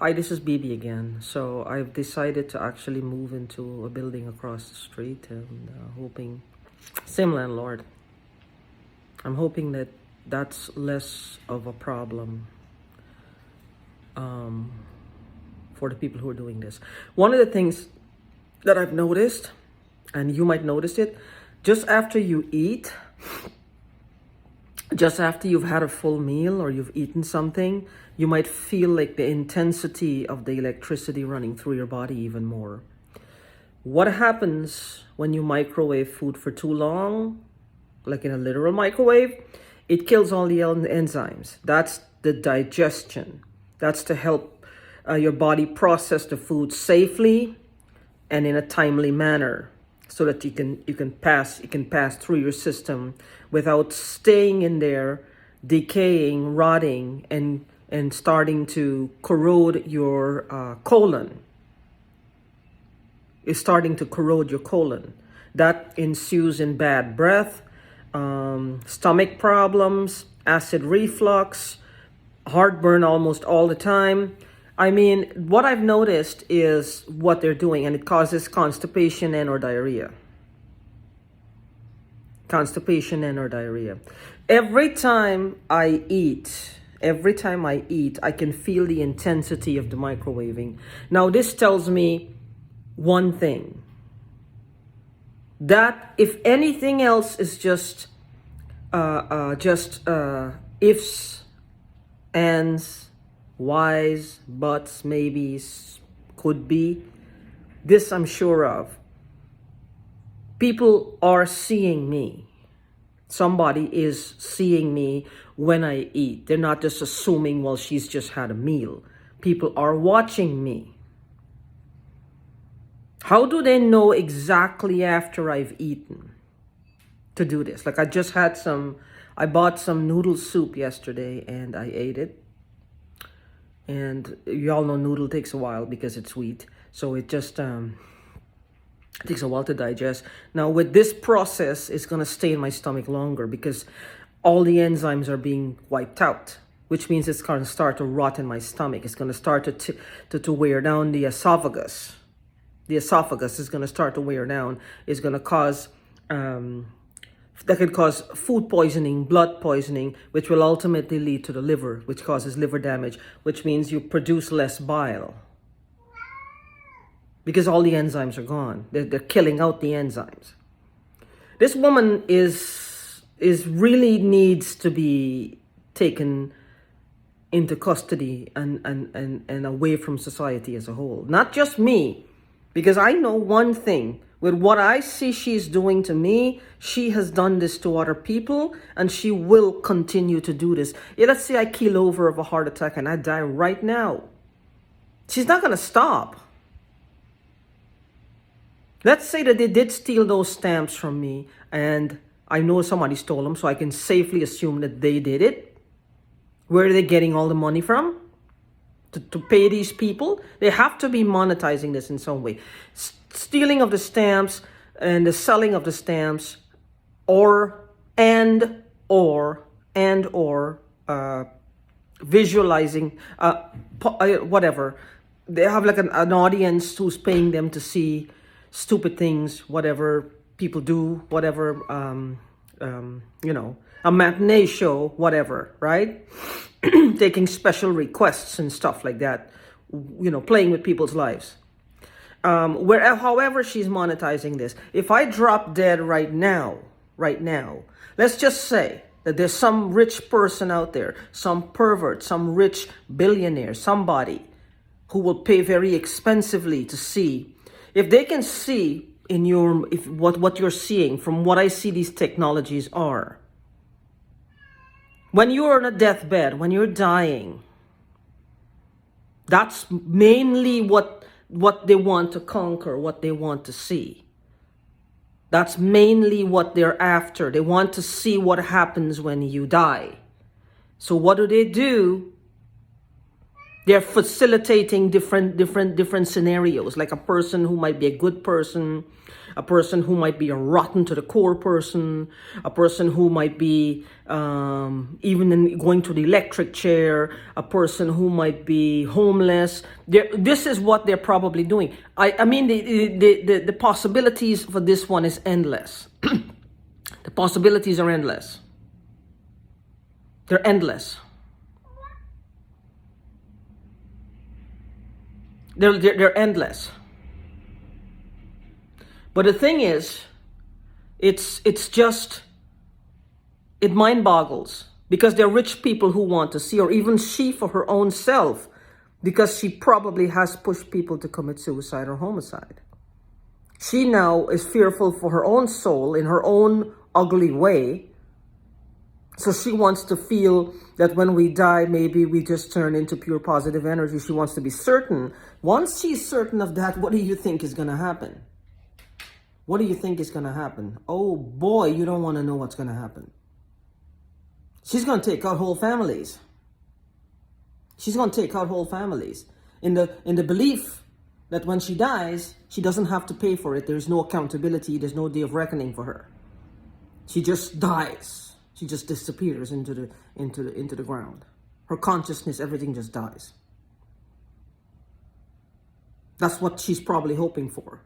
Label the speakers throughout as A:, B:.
A: Hi, this is BB again. So I've decided to actually move into a building across the street and hoping, same landlord, I'm hoping that that's less of a problem um, for the people who are doing this. One of the things that I've noticed, and you might notice it, just after you eat, just after you've had a full meal or you've eaten something, you might feel like the intensity of the electricity running through your body even more. What happens when you microwave food for too long, like in a literal microwave? It kills all the enzymes. That's the digestion. That's to help your body process the food safely and in a timely manner, so that you can pass through your system without staying in there, decaying, rotting, and starting to corrode your colon. Is starting to corrode your colon. That ensues in bad breath, stomach problems, acid reflux, heartburn almost all the time. I mean, what I've noticed is what they're doing, and it causes constipation and or diarrhea. Constipation and or diarrhea. Every time I eat, I can feel the intensity of the microwaving. Now, this tells me one thing, that if anything else is just ifs, ands, whys, buts, maybes, could be, this I'm sure of. People are seeing me. Somebody is seeing me when I eat. They're not just assuming, well, she's just had a meal. People are watching me. How do they know exactly after I've eaten to do this? Like I bought some noodle soup yesterday and I ate it. And you all know noodle takes a while because it's sweet. So it just takes a while to digest. Now with this process, it's going to stay in my stomach longer because all the enzymes are being wiped out, which means it's going to start to rot in my stomach. It's going to start to wear down the esophagus. The esophagus is going to start to wear down. It's going to cause, that could cause food poisoning, blood poisoning, which will ultimately lead to the liver, which causes liver damage, which means you produce less bile. Because all the enzymes are gone. They're killing out the enzymes. This woman is really needs to be taken into custody and away from society as a whole. Not just me. Because I know one thing, with what I see she's doing to me, she has done this to other people, and she will continue to do this. Yeah, let's say I keel over of a heart attack and I die right now. She's not going to stop. Let's say that they did steal those stamps from me, and I know somebody stole them, so I can safely assume that they did it. Where are they getting all the money from? To pay these people? They have to be monetizing this in some way. Stealing of the stamps and the selling of the stamps, or visualizing, whatever. They have like an audience who's paying them to see stupid things, whatever people do, whatever, a matinee show, whatever, right? Taking special requests and stuff like that, playing with people's lives. However she's monetizing this. If I drop dead right now, let's just say that there's some rich person out there, some pervert, some rich billionaire, somebody who will pay very expensively to see. If they can see in what you're seeing, from what I see these technologies are, when you're on a deathbed, when you're dying, that's mainly what they want to conquer, what they want to see. That's mainly what they're after. They want to see what happens when you die. So what do? They're facilitating different scenarios, like a person who might be a good person, a person who might be a rotten to the core person, a person who might be going to the electric chair, a person who might be homeless. This is what they're probably doing. I mean, the possibilities for this one is endless. The possibilities are endless. They're endless. They're endless. But the thing is, it's just, it mind boggles, because there are rich people who want to see, or even she for her own self, because she probably has pushed people to commit suicide or homicide. She now is fearful for her own soul in her own ugly way. So she wants to feel that when we die, maybe we just turn into pure positive energy. She wants to be certain. Once she's certain of that, what do you think is going to happen? What do you think is going to happen? Oh boy, you don't want to know what's going to happen. She's going to take out whole families. She's going to take out whole families in the belief that when she dies, she doesn't have to pay for it. There's no accountability. There's no day of reckoning for her. She just dies. She just disappears into the ground. Her consciousness, everything just dies. That's what she's probably hoping for.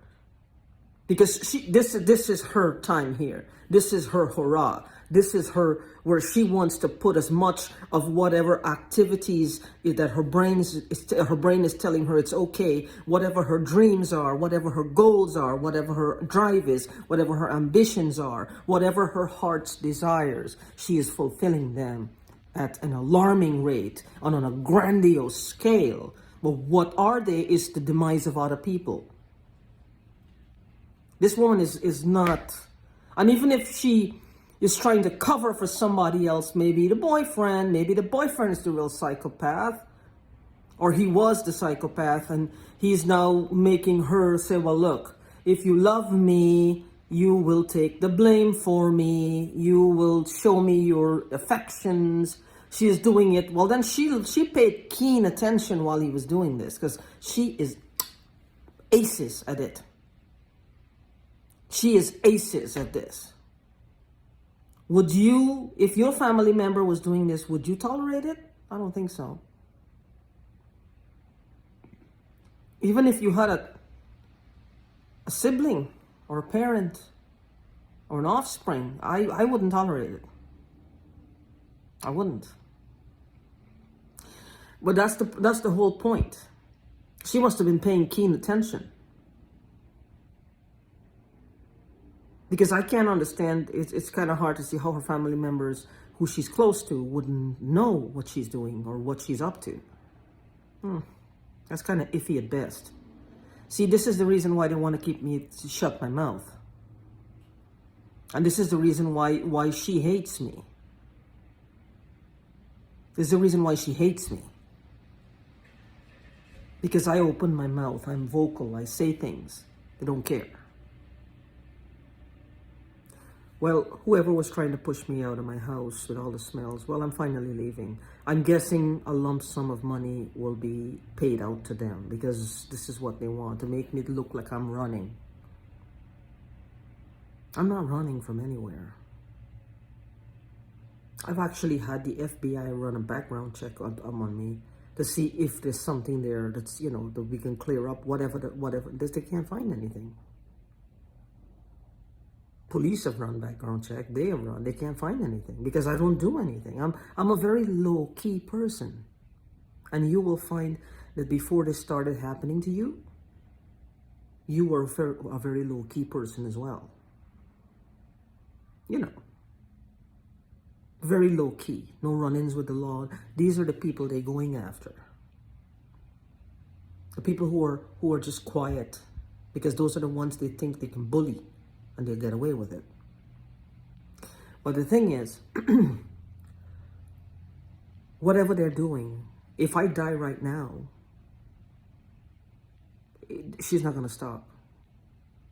A: Because this is her time here. This is her hurrah. This is her, where she wants to put as much of whatever activities that her brain is telling her it's okay, whatever her dreams are, whatever her goals are, whatever her drive is, whatever her ambitions are, whatever her heart's desires, she is fulfilling them at an alarming rate and on a grandiose scale. But what are they is the demise of other people. This woman is not, and even if she is trying to cover for somebody else, maybe the boyfriend is the real psychopath, or he was the psychopath, and he's now making her say, well, look, if you love me, you will take the blame for me, you will show me your affections. She is doing it, well then she paid keen attention while he was doing this, because she is aces at it. She is aces at this. Would you, if your family member was doing this, would you tolerate it? I don't think so. Even if you had a sibling or a parent or an offspring, I wouldn't tolerate it. I wouldn't. But that's the whole point. She must have been paying keen attention. Because I can't understand, it's kind of hard to see how her family members, who she's close to, wouldn't know what she's doing or what she's up to. That's kind of iffy at best. See, this is the reason why they want to keep me to shut my mouth. And this is the reason why she hates me. This is the reason why she hates me. Because I open my mouth, I'm vocal, I say things. They don't care. Well, whoever was trying to push me out of my house with all the smells, well, I'm finally leaving. I'm guessing a lump sum of money will be paid out to them, because this is what they want, to make me look like I'm running. I'm not running from anywhere. I've actually had the FBI run a background check on me to see if there's something there that's, that we can clear up, whatever. They can't find anything. Police have run background check. They can't find anything because I don't do anything. I'm a very low-key person. And you will find that before this started happening to you, you were a very low-key person as well. Very low-key. No run-ins with the law. These are the people they're going after. The people who are just quiet, because those are the ones they think they can bully. And they'll get away with it. But the thing is, whatever they're doing, if I die right now, she's not going to stop.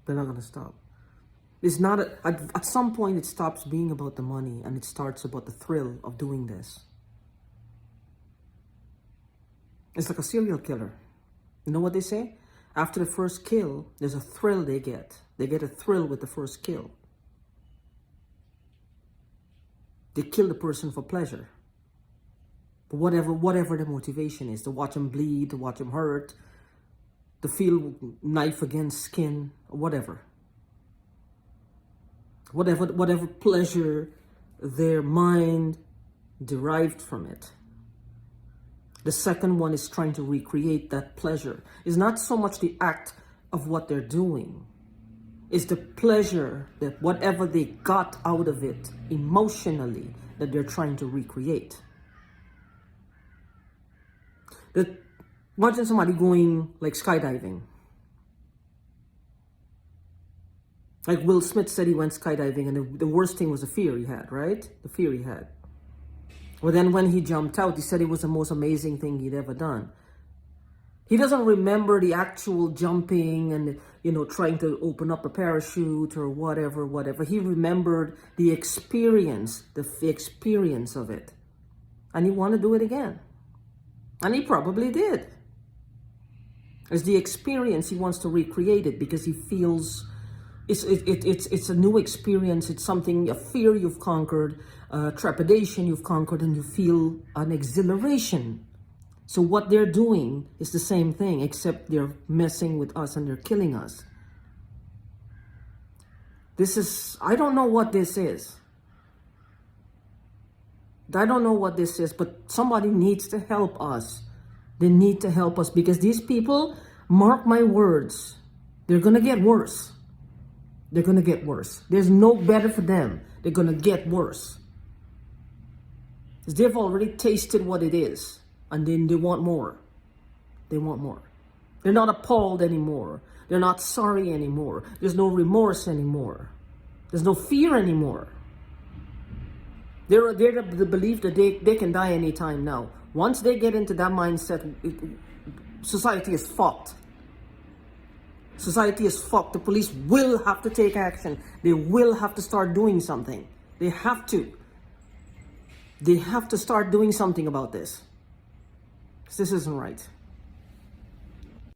A: They're not going to stop. It's not at some point it stops being about the money and it starts about the thrill of doing this. It's like a serial killer. You know what they say? After the first kill, there's a thrill they get. They get a thrill with the first kill. They kill the person for pleasure. But whatever the motivation is, to watch them bleed, to watch them hurt, to feel knife against skin, or whatever. Whatever pleasure their mind derived from it. The second one is trying to recreate that pleasure. It's not so much the act of what they're doing. It's the pleasure that whatever they got out of it emotionally that they're trying to recreate. Imagine somebody going like skydiving. Like Will Smith said he went skydiving, and the worst thing was the fear he had, right? The fear he had. Well, then when he jumped out, he said it was the most amazing thing he'd ever done. He doesn't remember the actual jumping and, trying to open up a parachute or whatever. He remembered the experience of it. And he wanted to do it again. And he probably did. It's the experience he wants to recreate it because he feels it's a new experience. It's something, a fear you've conquered, trepidation you've conquered, and you feel an exhilaration. So what they're doing is the same thing, except they're messing with us and they're killing us. I don't know what this is. I don't know what this is, but somebody needs to help us. They need to help us because these people, mark my words, they're going to get worse. They're going to get worse. There's no better for them. They're going to get worse. Because they've already tasted what it is. And then they want more. They want more. They're not appalled anymore. They're not sorry anymore. There's no remorse anymore. There's no fear anymore. They're the belief that they can die anytime now. Once they get into that mindset, society is fucked. Society is fucked. The police will have to take action. They will have to start doing something. They have to. They have to start doing something about this. This isn't right.